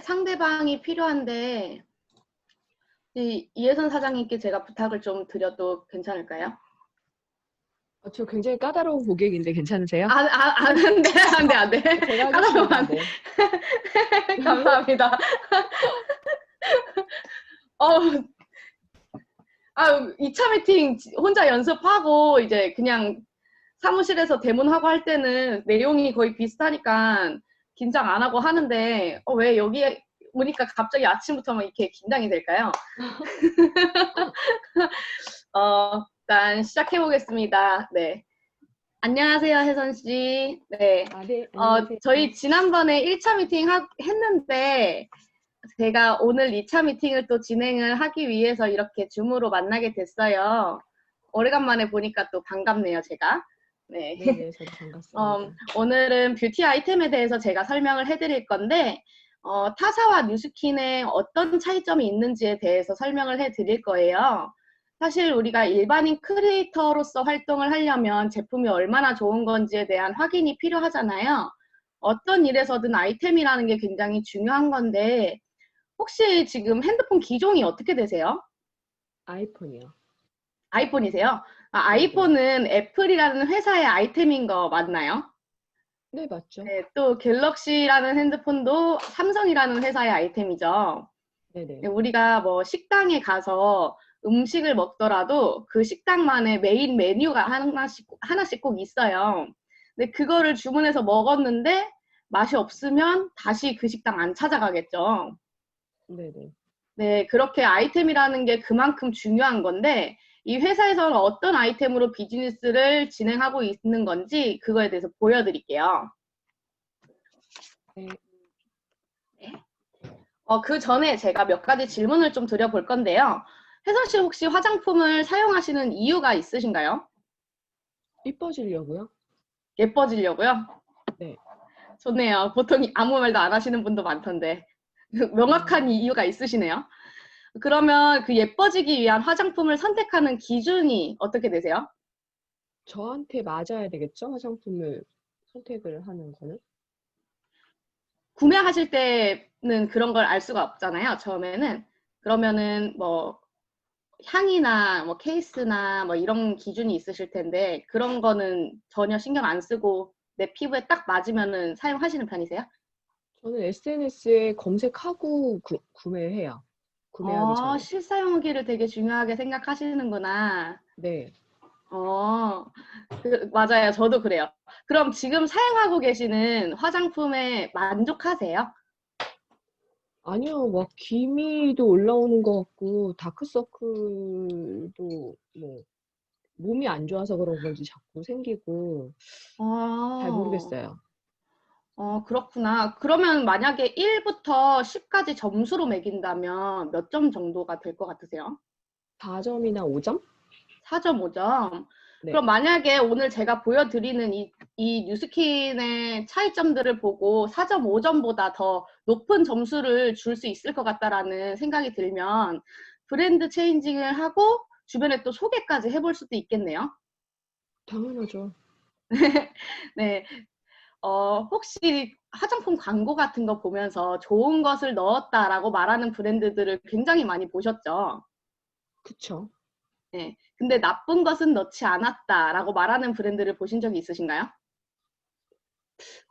상대방이 필요한데, 이혜선 사장님께 제가 부탁을 좀 드려도 괜찮을까요? 저 굉장히 까다로운 고객인데 괜찮으세요? 안 돼, 안 돼, 안 돼. 제가 까다로우면 하겠습니다. 안 돼. 네. 감사합니다. 어, 2차 미팅 혼자 연습하고, 이제 그냥 사무실에서 대문하고 할 때는 내용이 거의 비슷하니까 긴장 안 하고 하는데, 왜 여기 오니까 갑자기 아침부터 막 이렇게 긴장이 될까요? 일단 시작해보겠습니다. 네. 안녕하세요, 혜선 씨. 네. 네, 안녕하세요. 저희 지난번에 1차 미팅 했는데, 제가 오늘 2차 미팅을 또 진행을 하기 위해서 이렇게 줌으로 만나게 됐어요. 오래간만에 보니까 또 반갑네요, 제가. 네. 네네, 저도 반갑습니다. 오늘은 뷰티 아이템에 대해서 제가 설명을 해드릴 건데, 타사와 뉴스킨의 어떤 차이점이 있는지에 대해서 설명을 해드릴 거예요. 사실 우리가 일반인 크리에이터로서 활동을 하려면 제품이 얼마나 좋은 건지에 대한 확인이 필요하잖아요. 어떤 일에서든 아이템이라는 게 굉장히 중요한 건데, 혹시 지금 핸드폰 기종이 어떻게 되세요? 아이폰이요. 아이폰이세요? 네네. 아이폰은 애플이라는 회사의 아이템인 거 맞나요? 네, 맞죠? 네, 또 갤럭시라는 핸드폰도 삼성이라는 회사의 아이템이죠. 네, 네네. 우리가 뭐 식당에 가서 음식을 먹더라도 그 식당만의 메인 메뉴가 하나씩 꼭 있어요. 근데 그거를 주문해서 먹었는데 맛이 없으면 다시 그 식당 안 찾아가겠죠. 네네. 네, 그렇게 아이템이라는 게 그만큼 중요한 건데, 이 회사에서는 어떤 아이템으로 비즈니스를 진행하고 있는 건지 그거에 대해서 보여드릴게요. 네. 네. 그 전에 제가 몇 가지 질문을 좀 드려볼 건데요. 혜선 씨 혹시 화장품을 사용하시는 이유가 있으신가요? 이뻐지려고요? 예뻐지려고요? 네. 좋네요. 보통 아무 말도 안 하시는 분도 많던데. 명확한 음, 이유가 있으시네요. 그러면 그 예뻐지기 위한 화장품을 선택하는 기준이 어떻게 되세요? 저한테 맞아야 되겠죠? 화장품을 선택을 하는 거는? 구매하실 때는 그런 걸 알 수가 없잖아요, 처음에는. 그러면은 뭐 향이나 뭐 케이스나 뭐 이런 기준이 있으실 텐데 그런 거는 전혀 신경 안 쓰고 내 피부에 딱 맞으면은 사용하시는 편이세요? 저는 SNS에 검색하고 구매해요. 구매하기 전에. 실사용 후기를 되게 중요하게 생각하시는구나. 네. 어, 맞아요. 저도 그래요. 그럼 지금 사용하고 계시는 화장품에 만족하세요? 아니요, 막 기미도 올라오는 것 같고, 다크서클도 뭐, 몸이 안 좋아서 그런 건지 자꾸 생기고, 잘 어, 모르겠어요. 그렇구나. 그러면 만약에 1부터 10까지 점수로 매긴다면 몇 점 정도가 될 것 같으세요? 4점이나 5점? 4.5점. 네. 그럼 만약에 오늘 제가 보여드리는 이 뉴스킨의 차이점들을 보고 4.5점보다 더 높은 점수를 줄 수 있을 것 같다라는 생각이 들면 브랜드 체인징을 하고 주변에 또 소개까지 해볼 수도 있겠네요. 당연하죠. 네. 혹시 화장품 광고 같은 거 보면서 좋은 것을 넣었다라고 말하는 브랜드들을 굉장히 많이 보셨죠? 그쵸. 네. 근데 나쁜 것은 넣지 않았다라고 말하는 브랜드를 보신 적이 있으신가요?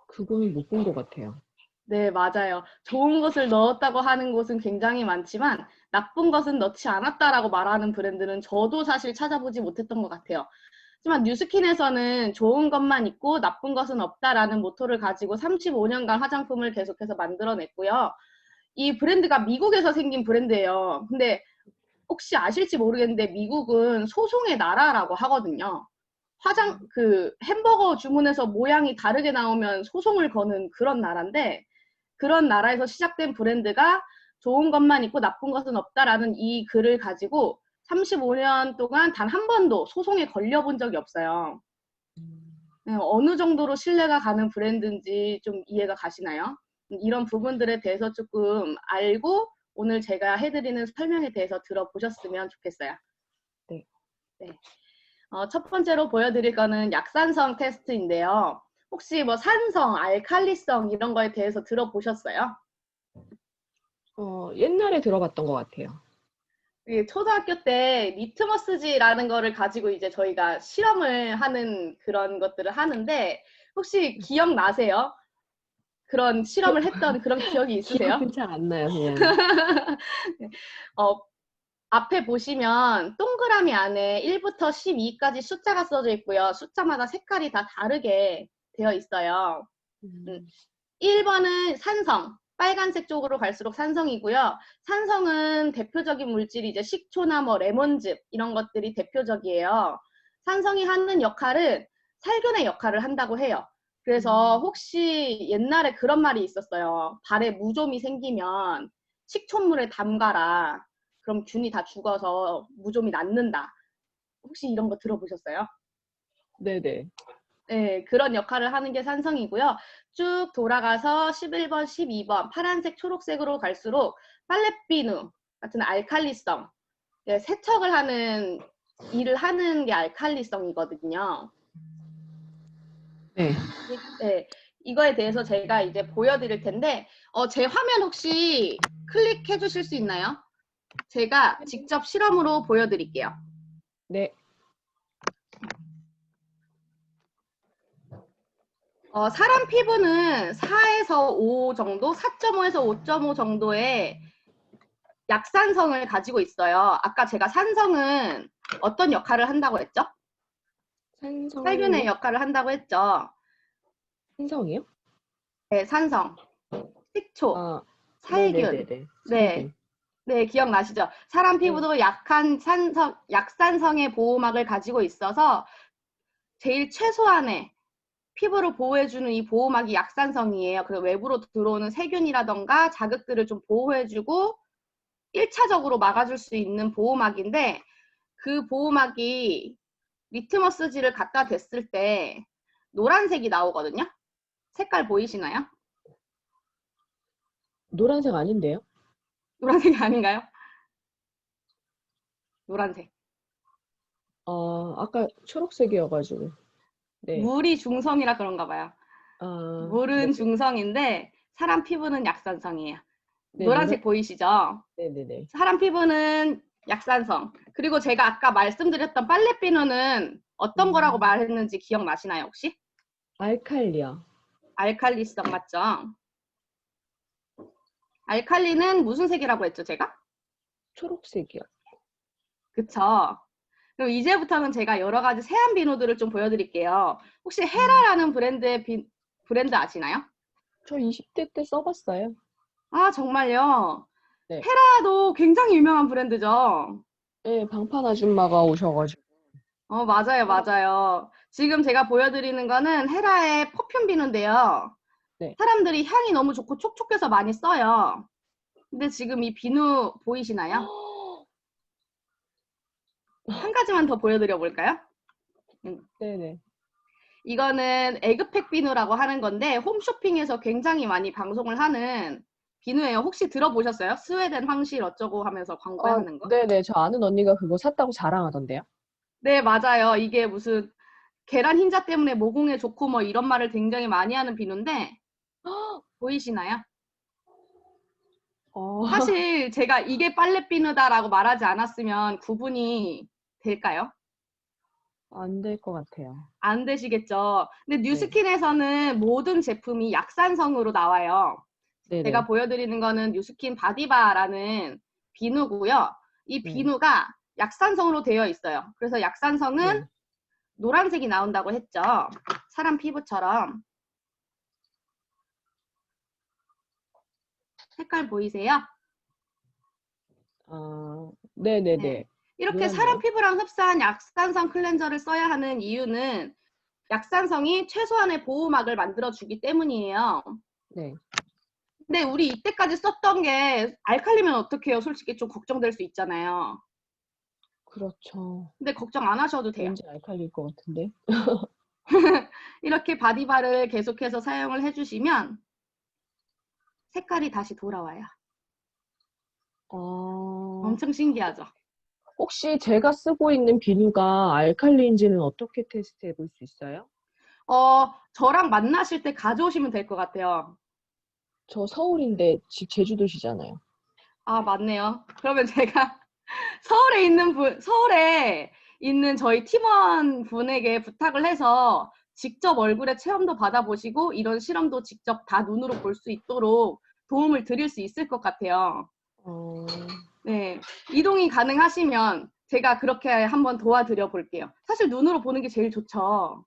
그거는 못 본 것 같아요. 네, 맞아요. 좋은 것을 넣었다고 하는 곳은 굉장히 많지만 나쁜 것은 넣지 않았다라고 말하는 브랜드는 저도 사실 찾아보지 못했던 것 같아요. 하지만 뉴스킨에서는 좋은 것만 있고 나쁜 것은 없다라는 모토를 가지고 35년간 화장품을 계속해서 만들어냈고요. 이 브랜드가 미국에서 생긴 브랜드예요. 근데 혹시 아실지 모르겠는데 미국은 소송의 나라라고 하거든요. 그 햄버거 주문해서 모양이 다르게 나오면 소송을 거는 그런 나라인데 그런 나라에서 시작된 브랜드가 좋은 것만 있고 나쁜 것은 없다라는 이 글을 가지고 35년 동안 단 한 번도 소송에 걸려본 적이 없어요. 네, 어느 정도로 신뢰가 가는 브랜드인지 좀 이해가 가시나요? 이런 부분들에 대해서 조금 알고 오늘 제가 해드리는 설명에 대해서 들어보셨으면 좋겠어요. 네. 네. 첫 번째로 보여드릴 거는 약산성 테스트인데요. 혹시 뭐 산성, 알칼리성 이런 거에 대해서 들어보셨어요? 옛날에 들어봤던 것 같아요. 예, 초등학교 때 리트머스지라는 거를 가지고 이제 저희가 실험을 하는 그런 것들을 하는데 혹시 기억나세요? 그런 기억, 실험을 했던 그런 기억이 있으세요? 기억은 잘 안 나요, 그냥. 어, 앞에 보시면 동그라미 안에 1부터 12까지 숫자가 써져 있고요. 숫자마다 색깔이 다 다르게 되어 있어요. 음, 음, 1번은 산성. 빨간색 쪽으로 갈수록 산성이고요. 산성은 대표적인 물질이 이제 식초나 뭐 레몬즙 이런 것들이 대표적이에요. 산성이 하는 역할은 살균의 역할을 한다고 해요. 그래서 음, 혹시 옛날에 그런 말이 있었어요. 발에 무좀이 생기면 식초물에 담가라. 그럼 균이 다 죽어서 무좀이 낫는다. 혹시 이런 거 들어보셨어요? 네네. 네, 그런 역할을 하는 게 산성이고요. 쭉 돌아가서 11번, 12번 파란색, 초록색으로 갈수록 팔레비누 같은 알칼리성, 네, 세척을 하는 일을 하는 게 알칼리성이거든요. 네. 네, 이거에 대해서 제가 이제 보여드릴 텐데 제 화면 혹시 클릭해 주실 수 있나요? 제가 직접 실험으로 보여드릴게요. 네. 사람 피부는 4에서 5 정도, 4.5에서 5.5 정도의 약산성을 가지고 있어요. 아까 제가 산성은 어떤 역할을 한다고 했죠? 살균의 산성이요? 역할을 한다고 했죠. 산성이요? 네, 산성, 식초, 아, 살균. 네네네네. 네, 살균. 네, 기억나시죠? 사람 네. 피부도 약한 약산성의 보호막을 가지고 있어서 제일 최소한의 피부를 보호해주는 이 보호막이 약산성이에요. 그래서 외부로 들어오는 세균이라던가 자극들을 좀 보호해주고 1차적으로 막아줄 수 있는 보호막인데 그 보호막이 리트머스지를 갖다 댔을 때 노란색이 나오거든요. 색깔 보이시나요? 노란색 아닌데요? 노란색이 아닌가요? 노란색. 아까 초록색이어가지고. 네. 물이 중성이라 그런가 봐요. 네. 물은 중성인데 사람 피부는 약산성이에요. 네네. 노란색 보이시죠? 네네네. 사람 피부는 약산성. 그리고 제가 아까 말씀드렸던 빨래비누는 어떤 거라고 음, 말했는지 기억나시나요, 혹시? 알칼리요. 알칼리성 맞죠? 알칼리는 무슨 색이라고 했죠, 제가? 초록색이요. 그쵸? 그럼 이제부터는 제가 여러 가지 세안 비누들을 좀 보여드릴게요. 혹시 음, 헤라라는 브랜드 아시나요? 저 20대 때 써봤어요. 아, 정말요? 네. 헤라도 굉장히 유명한 브랜드죠? 네, 방판 아줌마가 오셔가지고. 맞아요, 맞아요. 지금 제가 보여드리는 거는 헤라의 퍼퓸 비누인데요. 네. 사람들이 향이 너무 좋고 촉촉해서 많이 써요. 근데 지금 이 비누 보이시나요? 한 가지만 더 보여드려 볼까요? 네네. 이거는 에그팩 비누라고 하는 건데 홈쇼핑에서 굉장히 많이 방송을 하는 비누예요. 혹시 들어보셨어요? 스웨덴 황실 어쩌고 하면서 광고하는 거? 네네. 저 아는 언니가 그거 샀다고 자랑하던데요. 네, 맞아요. 이게 무슨 계란 흰자 때문에 모공에 좋고 뭐 이런 말을 굉장히 많이 하는 비누인데 보이시나요? 어, 사실 제가 이게 빨래 비누다라고 말하지 않았으면 구분이 될까요? 안 될 것 같아요. 안 되시겠죠. 근데 네. 뉴스킨에서는 모든 제품이 약산성으로 나와요. 제가 네네. 보여드리는 거는 뉴스킨 바디바라는 비누고요. 이 네. 비누가 약산성으로 되어 있어요. 그래서 약산성은 네. 노란색이 나온다고 했죠. 사람 피부처럼. 색깔 보이세요? 네네네. 네. 이렇게 사람 노랗네요. 피부랑 흡사한 약산성 클렌저를 써야 하는 이유는 약산성이 최소한의 보호막을 만들어주기 때문이에요. 네. 근데 우리 이때까지 썼던 게 알칼리면 어떡해요? 솔직히 좀 걱정될 수 있잖아요. 그렇죠. 근데 걱정 안 하셔도 돼요. 왠지 알칼리일 것 같은데. 이렇게 바디바를 계속해서 사용을 해주시면 색깔이 다시 돌아와요. 어, 엄청 신기하죠? 혹시 제가 쓰고 있는 비누가 알칼리인지는 어떻게 테스트해 볼 수 있어요? 저랑 만나실 때 가져오시면 될 것 같아요. 저 서울인데 집 제주도시잖아요. 아, 맞네요. 그러면 제가 서울에 있는 저희 팀원 분에게 부탁을 해서 직접 얼굴에 체험도 받아보시고 이런 실험도 직접 다 눈으로 볼 수 있도록 도움을 드릴 수 있을 것 같아요. 어, 네, 이동이 가능하시면 제가 그렇게 한번 도와드려 볼게요. 사실 눈으로 보는 게 제일 좋죠.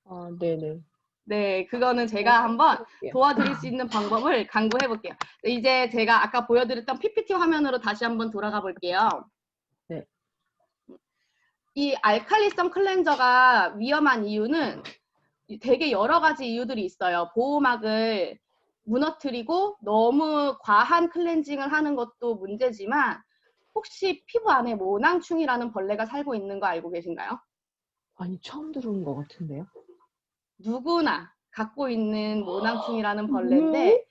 아, 네네. 네, 그거는 어, 제가 한번 해볼게요. 도와드릴 수 있는 방법을 강구해 볼게요. 이제 제가 아까 보여드렸던 PPT 화면으로 다시 한번 돌아가 볼게요. 네. 이 알칼리성 클렌저가 위험한 이유는 되게 여러 가지 이유들이 있어요. 보호막을 무너뜨리고 너무 과한 클렌징을 하는 것도 문제지만 혹시 피부 안에 모낭충이라는 벌레가 살고 있는 거 알고 계신가요? 아니, 처음 들어본 것 같은데요? 누구나 갖고 있는 모낭충이라는 왜? 벌레인데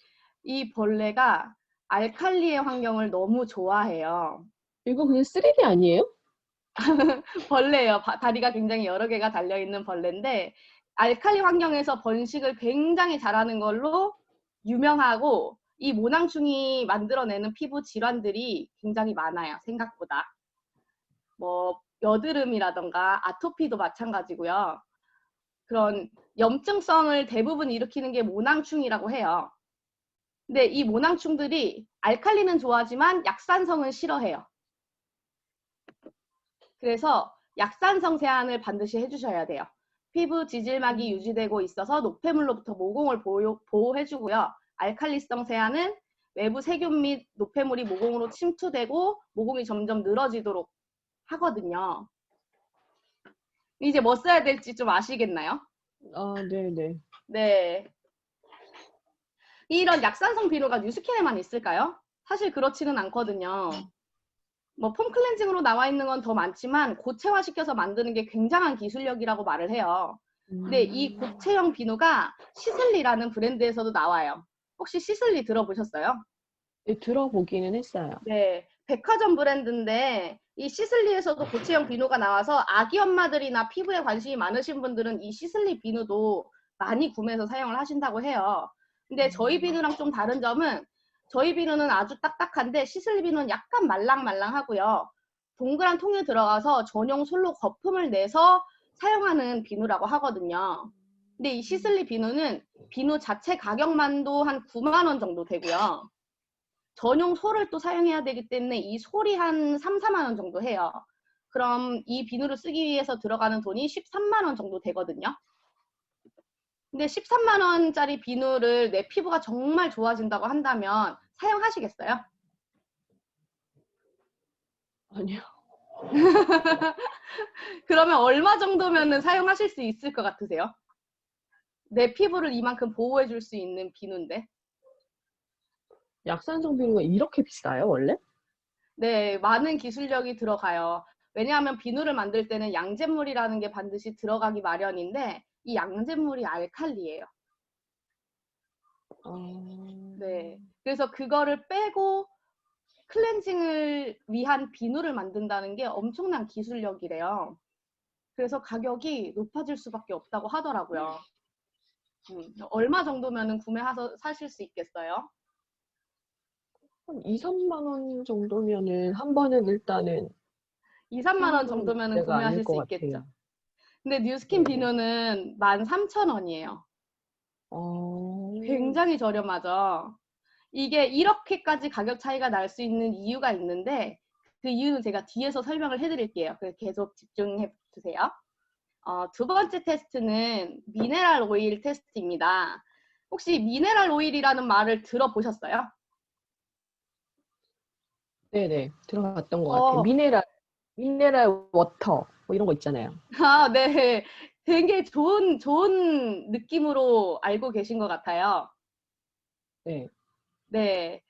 이 벌레가 알칼리의 환경을 너무 좋아해요. 이거 그냥 3D 아니에요? 벌레예요. 다리가 굉장히 여러 개가 달려있는 벌레인데 알칼리 환경에서 번식을 굉장히 잘하는 걸로 유명하고 이 모낭충이 만들어내는 피부 질환들이 굉장히 많아요. 생각보다. 뭐 여드름이라던가 아토피도 마찬가지고요. 그런 염증성을 대부분 일으키는 게 모낭충이라고 해요. 근데 이 모낭충들이 알칼리는 좋아하지만 약산성은 싫어해요. 그래서 약산성 세안을 반드시 해주셔야 돼요. 피부 지질막이 유지되고 있어서 노폐물로부터 모공을 보호해주고요. 알칼리성 세안은 외부 세균 및 노폐물이 모공으로 침투되고 모공이 점점 늘어지도록 하거든요. 이제 뭐 써야 될지 좀 아시겠나요? 아, 네네. 네. 이런 약산성 비누가 뉴스킨에만 있을까요? 사실 그렇지는 않거든요. 뭐 폼 클렌징으로 나와 있는 건 더 많지만 고체화시켜서 만드는 게 굉장한 기술력이라고 말을 해요. 근데 이 고체형 비누가 시슬리라는 브랜드에서도 나와요. 혹시 시슬리 들어보셨어요? 네, 들어보기는 했어요. 네, 백화점 브랜드인데 이 시슬리에서도 고체형 비누가 나와서 아기 엄마들이나 피부에 관심이 많으신 분들은 이 시슬리 비누도 많이 구매해서 사용을 하신다고 해요. 근데 저희 비누랑 좀 다른 점은 저희 비누는 아주 딱딱한데 시슬리 비누는 약간 말랑말랑하고요. 동그란 통에 들어가서 전용 솔로 거품을 내서 사용하는 비누라고 하거든요. 근데 이 시슬리 비누는 비누 자체 가격만도 한 9만 원 정도 되고요. 전용 솔을 또 사용해야 되기 때문에 이 솔이 한 3, 4만 원 정도 해요. 그럼 이 비누를 쓰기 위해서 들어가는 돈이 13만 원 정도 되거든요. 근데 13만 원짜리 비누를 내 피부가 정말 좋아진다고 한다면 사용하시겠어요? 아니요. 그러면 얼마 정도면 사용하실 수 있을 것 같으세요? 내 피부를 이만큼 보호해 줄 수 있는 비누인데. 약산성 비누가 이렇게 비싸요, 원래? 네, 많은 기술력이 들어가요. 왜냐하면 비누를 만들 때는 양잿물이라는 게 반드시 들어가기 마련인데 이 양잿물이 알칼리예요. 아, 네. 그래서 그거를 빼고 클렌징을 위한 비누를 만든다는 게 엄청난 기술력이래요. 그래서 가격이 높아질 수밖에 없다고 하더라고요. 얼마 정도면 구매해서 사실 수 있겠어요? 한 2, 3만 원 정도면은 한 번은 일단은 2, 3만 원 사용해볼 정도면 때가 아닐 구매하실 수 것 있겠죠. 같아요. 근데 뉴스킨 네네. 비누는 13,000원이에요. 어, 굉장히 저렴하죠. 이게 이렇게까지 가격 차이가 날 수 있는 이유가 있는데 그 이유는 제가 뒤에서 설명을 해드릴게요. 그래서 계속 집중해 주세요. 두 번째 테스트는 미네랄 오일 테스트입니다. 혹시 미네랄 오일이라는 말을 들어보셨어요? 네네. 들어갔던 것 같아요. 어, 미네랄 워터, 뭐 이런 거 있잖아요. 아, 네. 되게 좋은 느낌으로 알고 계신 것 같아요. 네. 네.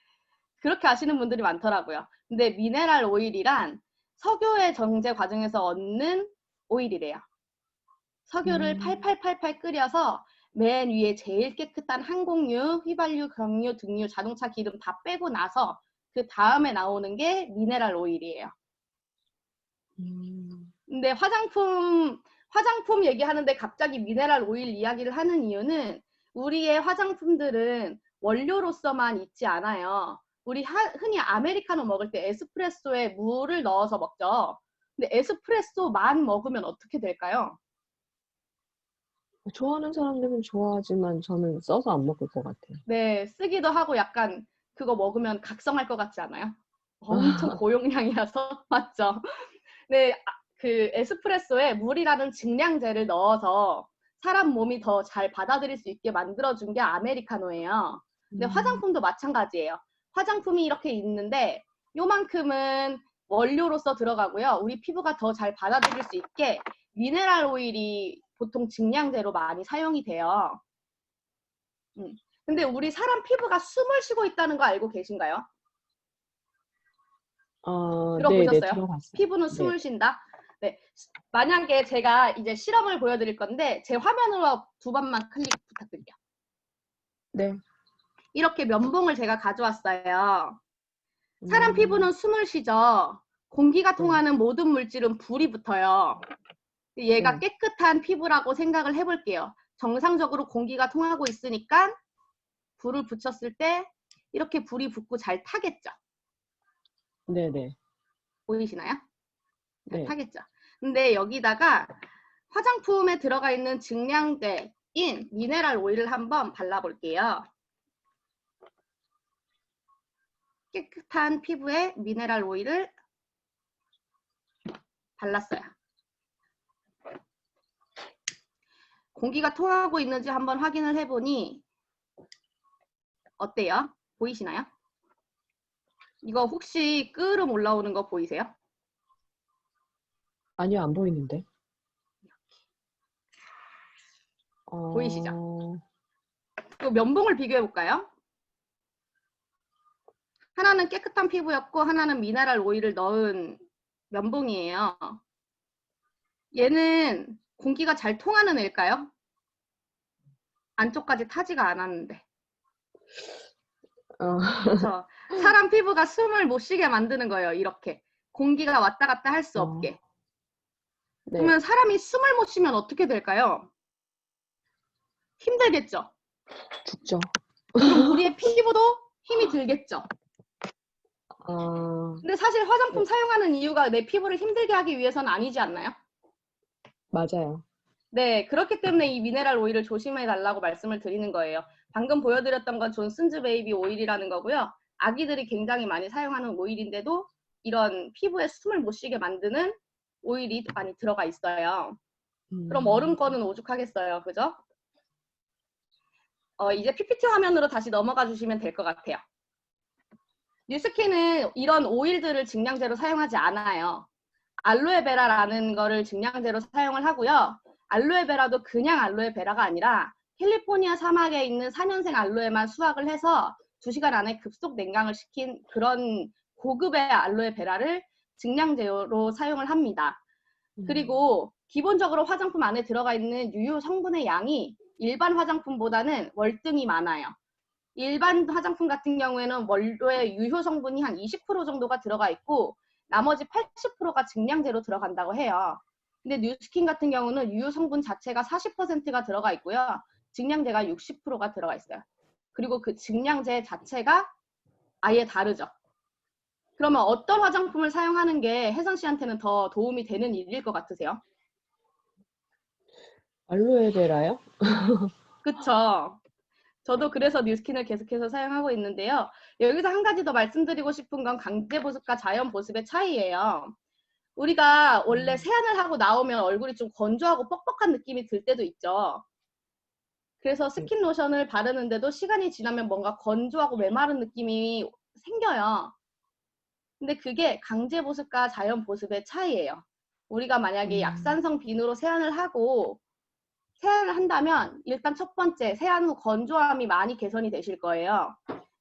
그렇게 아시는 분들이 많더라고요. 근데 미네랄 오일이란 석유의 정제 과정에서 얻는 오일이래요. 석유를 음, 팔팔팔팔 끓여서 맨 위에 제일 깨끗한 항공유, 휘발유, 경유, 등유, 자동차 기름 다 빼고 나서 그 다음에 나오는 게 미네랄 오일이에요. 근데 화장품 얘기하는데 갑자기 미네랄 오일 이야기를 하는 이유는 우리의 화장품들은 원료로서만 있지 않아요. 우리 흔히 아메리카노 먹을 때 에스프레소에 물을 넣어서 먹죠. 근데 에스프레소만 먹으면 어떻게 될까요? 좋아하는 사람들은 좋아하지만 저는 써서 안 먹을 것 같아요. 네, 쓰기도 하고 약간 그거 먹으면 각성할 것 같지 않아요? 엄청 고용량이라서 맞죠? 네, 그 에스프레소에 물이라는 증량제를 넣어서 사람 몸이 더 잘 받아들일 수 있게 만들어준 게 아메리카노예요. 근데 화장품도 마찬가지예요. 화장품이 이렇게 있는데 요만큼은 원료로서 들어가고요. 우리 피부가 더 잘 받아들일 수 있게 미네랄 오일이 보통 증량제로 많이 사용이 돼요. 근데 우리 사람 피부가 숨을 쉬고 있다는 거 알고 계신가요? 네네, 들어보셨어요? 들어봤어요. 피부는 네. 숨을 쉰다? 네. 만약에 제가 이제 실험을 보여드릴 건데 제 화면으로 2번만 클릭 부탁드릴게요. 네. 이렇게 면봉을 제가 가져왔어요. 사람 피부는 숨을 쉬죠. 공기가 네. 통하는 모든 물질은 불이 붙어요. 얘가 네. 깨끗한 피부라고 생각을 해볼게요. 정상적으로 공기가 통하고 있으니까 불을 붙였을 때 이렇게 불이 붙고 잘 타겠죠. 네네. 보이시나요? 잘 네. 타겠죠. 근데 여기다가 화장품에 들어가 있는 증량제인 미네랄 오일을 한번 발라볼게요. 깨끗한 피부에 미네랄 오일을 발랐어요. 공기가 통하고 있는지 한번 확인을 해보니 어때요? 보이시나요? 이거 혹시 끄름 올라오는 거 보이세요? 아니요, 안 보이는데. 보이시죠? 또 면봉을 비교해 볼까요? 하나는 깨끗한 피부였고 하나는 미네랄 오일을 넣은 면봉이에요. 얘는 공기가 잘 통하는 애일까요? 안쪽까지 타지가 않았는데. 그렇죠. 사람 피부가 숨을 못 쉬게 만드는 거예요. 이렇게. 공기가 왔다 갔다 할 수 없게. 네. 그러면 사람이 숨을 못 쉬면 어떻게 될까요? 힘들겠죠. 죽죠. 그럼 우리의 피부도 힘이 들겠죠. 근데 사실 화장품 네. 사용하는 이유가 내 피부를 힘들게 하기 위해서는 아니지 않나요? 맞아요. 네, 그렇기 때문에 이 미네랄 오일을 조심해 달라고 말씀을 드리는 거예요. 방금 보여드렸던 건 존슨즈 베이비 오일이라는 거고요. 아기들이 굉장히 많이 사용하는 오일인데도 이런 피부에 숨을 못 쉬게 만드는 오일이 많이 들어가 있어요. 그럼 어른 거는 오죽하겠어요. 그죠? 이제 PPT 화면으로 다시 넘어가 주시면 될 것 같아요. 뉴스킨은 이런 오일들을 증량제로 사용하지 않아요. 알로에베라라는 거를 증량제로 사용을 하고요. 알로에베라도 그냥 알로에베라가 아니라 캘리포니아 사막에 있는 4년생 알로에만 수확을 해서 2시간 안에 급속 냉각을 시킨 그런 고급의 알로에베라를 증량제로 사용을 합니다. 그리고 기본적으로 화장품 안에 들어가 있는 유효 성분의 양이 일반 화장품보다는 월등히 많아요. 일반 화장품 같은 경우에는 원료의 유효 성분이 한 20% 정도가 들어가 있고 나머지 80%가 증량제로 들어간다고 해요. 근데 뉴스킨 같은 경우는 유효 성분 자체가 40%가 들어가 있고요. 증량제가 60%가 들어가 있어요. 그리고 그 증량제 자체가 아예 다르죠. 그러면 어떤 화장품을 사용하는 게 혜선 씨한테는 더 도움이 되는 일일 것 같으세요? 알로에베라요? 그쵸. 저도 그래서 뉴스킨을 계속해서 사용하고 있는데요. 여기서 한 가지 더 말씀드리고 싶은 건 강제 보습과 자연 보습의 차이예요. 우리가 원래 세안을 하고 나오면 얼굴이 좀 건조하고 뻑뻑한 느낌이 들 때도 있죠. 그래서 스킨 로션을 바르는데도 시간이 지나면 뭔가 건조하고 메마른 느낌이 생겨요. 근데 그게 강제 보습과 자연 보습의 차이예요. 우리가 만약에 약산성 비누로 세안을 하고 세안을 한다면 일단 첫 번째, 세안 후 건조함이 많이 개선이 되실 거예요.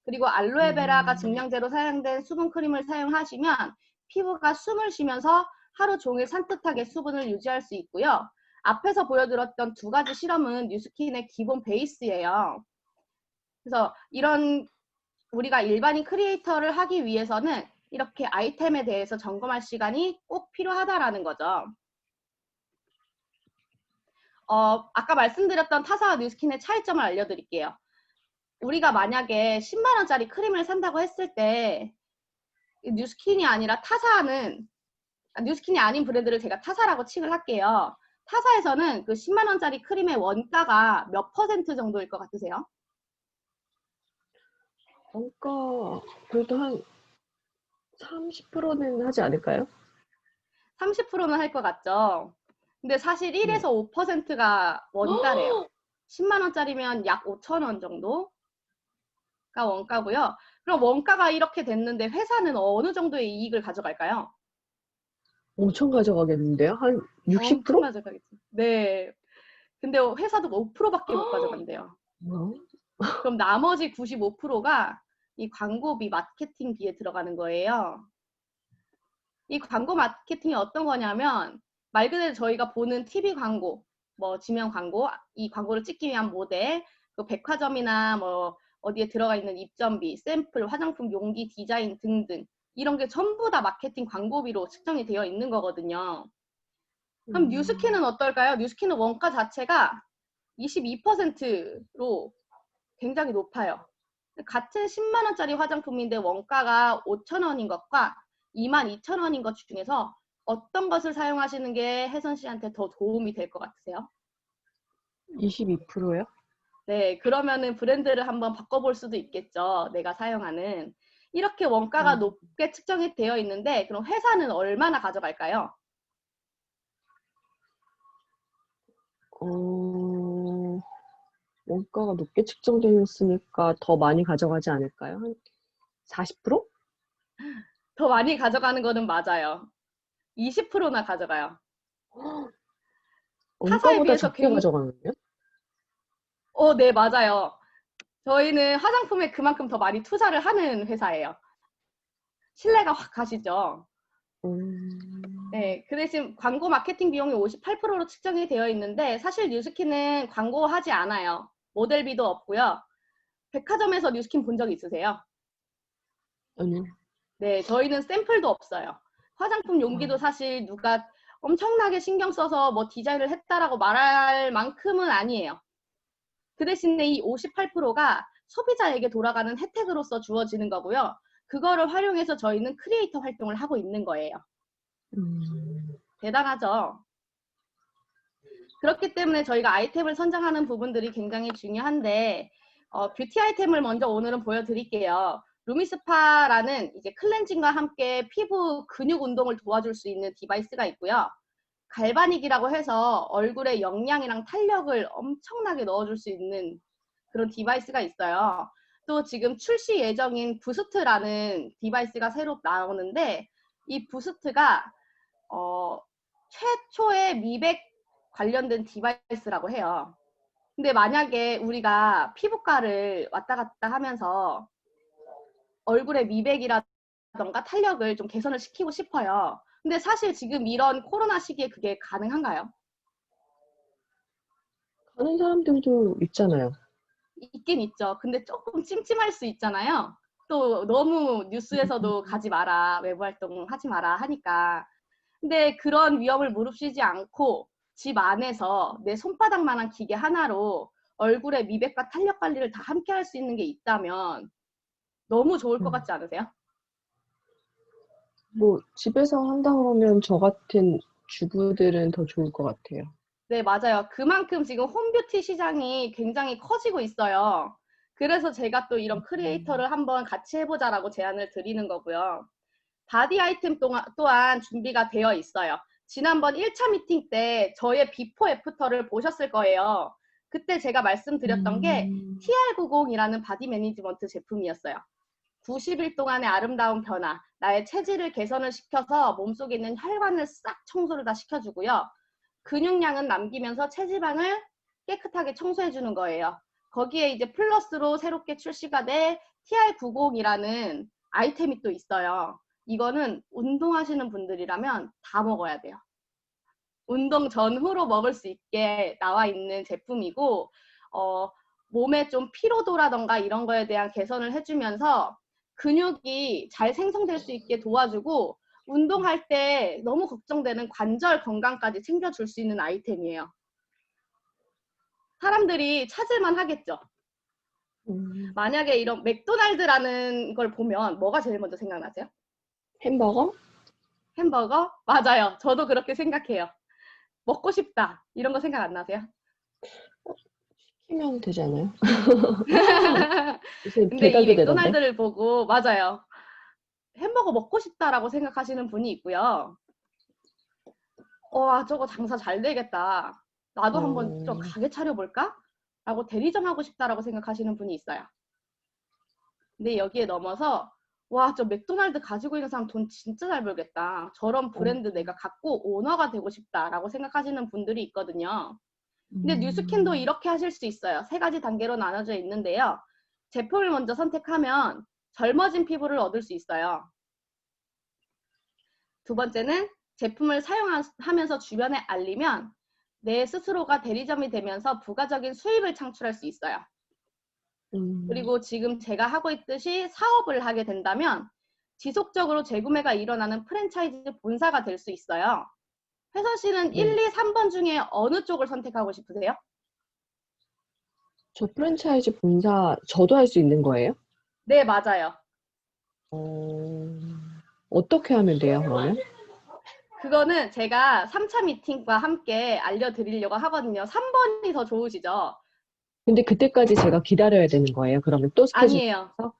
그리고 알로에베라가 증량제로 사용된 수분 크림을 사용하시면 피부가 숨을 쉬면서 하루 종일 산뜻하게 수분을 유지할 수 있고요. 앞에서 보여드렸던 2가지 실험은 뉴스킨의 기본 베이스예요. 그래서 이런 우리가 일반인 크리에이터를 하기 위해서는 이렇게 아이템에 대해서 점검할 시간이 꼭 필요하다라는 거죠. 아까 말씀드렸던 타사와 뉴스킨의 차이점을 알려드릴게요. 우리가 만약에 10만 원짜리 크림을 산다고 했을 때 뉴스킨이 아니라 타사는 뉴스킨이 아닌 브랜드를 제가 타사라고 칭을 할게요. 타사에서는 그 10만 원짜리 크림의 원가가 몇 퍼센트 정도일 것 같으세요? 원가 그래도 한 30%는 하지 않을까요? 30%는 할 것 같죠? 근데 사실 네. 1에서 5%가 원가래요. 10만 원짜리면 약 5천 원 정도가 원가고요. 그럼 원가가 이렇게 됐는데 회사는 어느 정도의 이익을 가져갈까요? 엄청 가져가겠는데요? 한 엄청 60%? 가져가겠죠. 네. 근데 회사도 5%밖에 못 가져간대요. 뭐? 그럼 나머지 95%가 이 광고비, 마케팅비에 들어가는 거예요. 이 광고 마케팅이 어떤 거냐면 말 그대로 저희가 보는 TV 광고, 뭐 지면 광고, 이 광고를 찍기 위한 모델, 그 백화점이나 뭐 어디에 들어가 있는 입점비, 샘플, 화장품 용기 디자인 등등 이런 게 전부 다 마케팅 광고비로 측정이 되어 있는 거거든요. 그럼 뉴스킨은 어떨까요? 뉴스킨은 원가 자체가 22%로 굉장히 높아요. 같은 10만 원짜리 화장품인데 원가가 5천 원인 것과 22,000원인 것 중에서 어떤 것을 사용하시는 게 혜선 씨한테 더 도움이 될 것 같으세요? 22%요? 네, 그러면은 브랜드를 한번 바꿔볼 수도 있겠죠. 내가 사용하는. 이렇게 원가가 높게 측정이 되어 있는데 그럼 회사는 얼마나 가져갈까요? 원가가 높게 측정되었으니까 더 많이 가져가지 않을까요? 한 40%? 더 많이 가져가는 거는 맞아요. 20%나 가져가요. 타사에 원가보다 비해서 적게 가져가는데요? 네, 맞아요. 저희는 화장품에 그만큼 더 많이 투자를 하는 회사예요. 신뢰가 확 가시죠. 네, 그 대신 광고 마케팅 비용이 58%로 측정이 되어 있는데 사실 뉴스킨은 광고하지 않아요. 모델비도 없고요. 백화점에서 뉴스킨 본 적 있으세요? 아니요. 네, 저희는 샘플도 없어요. 화장품 용기도 사실 누가 엄청나게 신경 써서 뭐 디자인을 했다라고 말할 만큼은 아니에요. 그 대신에 이 58%가 소비자에게 돌아가는 혜택으로서 주어지는 거고요. 그거를 활용해서 저희는 크리에이터 활동을 하고 있는 거예요. 대단하죠? 그렇기 때문에 저희가 아이템을 선정하는 부분들이 굉장히 중요한데 뷰티 아이템을 먼저 오늘은 보여드릴게요. 루미스파라는 이제 클렌징과 함께 피부 근육 운동을 도와줄 수 있는 디바이스가 있고요. 갈바닉이라고 해서 얼굴에 영양이랑 탄력을 엄청나게 넣어줄 수 있는 그런 디바이스가 있어요. 또 지금 출시 예정인 부스트라는 디바이스가 새로 나오는데 이 부스트가 최초의 미백 관련된 디바이스라고 해요. 근데 만약에 우리가 피부과를 왔다 갔다 하면서 얼굴의 미백이라던가 탄력을 좀 개선을 시키고 싶어요. 근데 사실 지금 이런 코로나 시기에 그게 가능한가요? 하는 사람들도 있잖아요. 있긴 있죠. 근데 조금 찜찜할 수 있잖아요. 또 너무 뉴스에서도 가지 마라, 외부 활동 하지 마라 하니까. 근데 그런 위험을 무릅쓰지 않고 집 안에서 내 손바닥만한 기계 하나로 얼굴의 미백과 탄력 관리를 다 함께 할 수 있는 게 있다면 너무 좋을 것 같지 않으세요? 뭐 집에서 한다 그러면 저 같은 주부들은 더 좋을 것 같아요. 네, 맞아요. 그만큼 지금 홈뷰티 시장이 굉장히 커지고 있어요. 그래서 제가 또 이런 크리에이터를 한번 같이 해보자라고 제안을 드리는 거고요. 바디 아이템 또한 준비가 되어 있어요. 지난번 1차 미팅 때 저의 비포 애프터를 보셨을 거예요. 그때 제가 말씀드렸던 게 TR90이라는 바디 매니지먼트 제품이었어요. 90일 동안의 아름다운 변화, 나의 체질을 개선을 시켜서 몸속에 있는 혈관을 싹 청소를 다 시켜주고요. 근육량은 남기면서 체지방을 깨끗하게 청소해주는 거예요. 거기에 이제 플러스로 새롭게 출시가 된 TR90이라는 아이템이 또 있어요. 이거는 운동하시는 분들이라면 다 먹어야 돼요. 운동 전후로 먹을 수 있게 나와 있는 제품이고 몸에 좀 피로도라던가 이런 거에 대한 개선을 해주면서 근육이 잘 생성될 수 있게 도와주고 운동할 때 너무 걱정되는 관절 건강까지 챙겨줄 수 있는 아이템이에요. 사람들이 찾을만 하겠죠. 만약에 이런 맥도날드라는 걸 보면 뭐가 제일 먼저 생각나세요? 햄버거? 햄버거? 맞아요. 저도 그렇게 생각해요. 먹고 싶다. 이런 거 생각 안 나세요? 시키면 되지 않아요? 요새 근데 이 배달도 되던데. 맥도날드를 보고, 맞아요. 햄버거 먹고 싶다라고 생각하시는 분이 있고요. 와, 저거 장사 잘 되겠다. 나도 한번 좀 어, 가게 차려볼까? 라고 대리점 하고 싶다라고 생각하시는 분이 있어요. 근데 여기에 넘어서 와, 저 맥도날드 가지고 있는 사람 돈 진짜 잘 벌겠다. 저런 어, 브랜드 내가 갖고 오너가 되고 싶다라고 생각하시는 분들이 있거든요. 근데 뉴스킨도 음, 이렇게 하실 수 있어요. 세 가지 단계로 나눠져 있는데요. 제품을 먼저 선택하면 젊어진 피부를 얻을 수 있어요. 두 번째는 제품을 사용하면서 주변에 알리면 내 스스로가 대리점이 되면서 부가적인 수입을 창출할 수 있어요. 음, 그리고 지금 제가 하고 있듯이 사업을 하게 된다면 지속적으로 재구매가 일어나는 프랜차이즈 본사가 될 수 있어요. 혜선 씨는 네. 1, 2, 3번 중에 어느 쪽을 선택하고 싶으세요? 저 프랜차이즈 본사 저도 할 수 있는 거예요? 네, 맞아요. 어, 어떻게 하면 돼요, 그러면? 그거는 제가 3차 미팅과 함께 알려드리려고 하거든요. 3번이 더 좋으시죠? 근데 그때까지 제가 기다려야 되는 거예요? 그러면 또 스케줄 아니에요. 서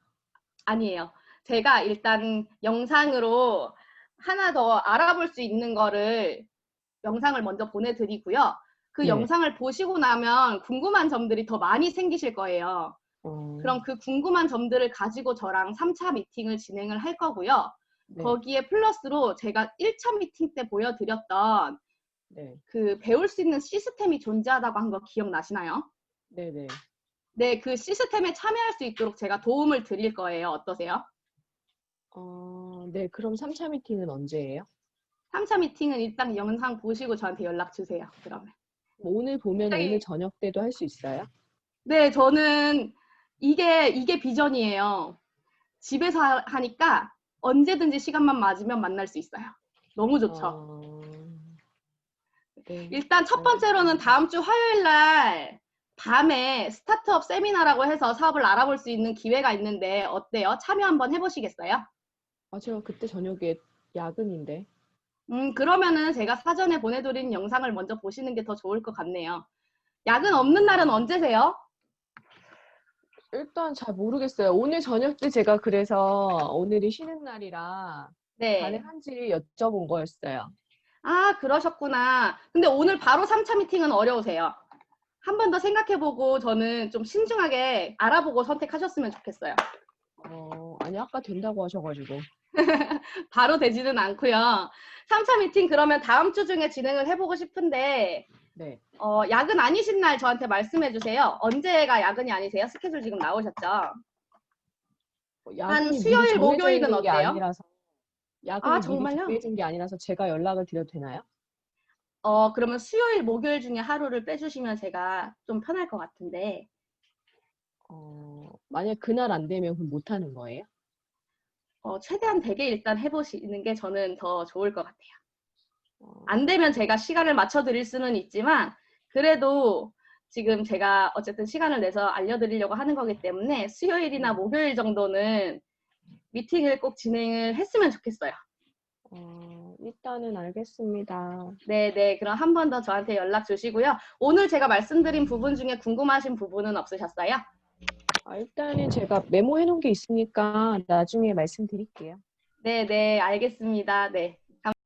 아니에요. 제가 일단 영상으로 하나 더 알아볼 수 있는 거를 영상을 먼저 보내드리고요. 그 네. 영상을 보시고 나면 궁금한 점들이 더 많이 생기실 거예요. 어, 그럼 그 궁금한 점들을 가지고 저랑 3차 미팅을 진행을 할 거고요. 네. 거기에 플러스로 제가 1차 미팅 때 보여드렸던 네. 그 배울 수 있는 시스템이 존재하다고 한 거 기억나시나요? 네네. 네, 그 시스템에 참여할 수 있도록 제가 도움을 드릴 거예요. 어떠세요? 네. 그럼 3차 미팅은 언제예요? 3차 미팅은 일단 영상 보시고 저한테 연락 주세요. 그러면. 뭐 오늘 보면 오늘 굉장히, 저녁 때도 할 수 있어요? 네, 저는 이게 비전이에요. 집에서 하니까 언제든지 시간만 맞으면 만날 수 있어요. 너무 좋죠. 어, 네. 일단 첫 번째로는 알겠습니다. 다음 주 화요일 날 밤에 스타트업 세미나라고 해서 사업을 알아볼 수 있는 기회가 있는데 어때요? 참여 한번 해보시겠어요? 제가 그때 저녁에 야근인데. 그러면은 제가 사전에 보내드린 영상을 먼저 보시는 게 더 좋을 것 같네요. 야근 없는 날은 음, 언제세요? 일단 잘 모르겠어요. 오늘 저녁 때 제가 그래서 오늘이 쉬는 날이라 네. 가능한지 여쭤본 거였어요. 아, 그러셨구나. 근데 오늘 바로 3차 미팅은 어려우세요. 한 번 더 생각해보고 저는 좀 신중하게 알아보고 선택하셨으면 좋겠어요. 아니, 아까 된다고 하셔가지고. 바로 되지는 않고요. 3차 미팅 그러면 다음 주 중에 진행을 해보고 싶은데 네. 야근 아니신 날 저한테 말씀해 주세요. 언제가 야근이 아니세요? 스케줄 지금 나오셨죠? 한 야근이 미리 수요일, 정해져 목요일은 있는 게 어때요? 아니라서, 아, 야근이 미리 정말요? 정해진 게 아니라서 제가 연락을 드려도 되나요? 그러면 수요일, 목요일 중에 하루를 빼주시면 제가 좀 편할 것 같은데, 만약 그날 안 되면 그럼 못 하는 거예요? 최대한 되게 일단 해보시는 게 저는 더 좋을 것 같아요. 안 어, 되면 제가 시간을 맞춰 드릴 수는 있지만, 그래도 지금 제가 어쨌든 시간을 내서 알려드리려고 하는 거기 때문에 수요일이나 네. 목요일 정도는 미팅을 꼭 진행을 했으면 좋겠어요. 일단은 알겠습니다. 네네. 그럼 한 번 더 저한테 연락 주시고요. 오늘 제가 말씀드린 부분 중에 궁금하신 부분은 없으셨어요? 일단은 제가 메모해 놓은 게 있으니까 나중에 말씀드릴게요. 네네. 알겠습니다. 네.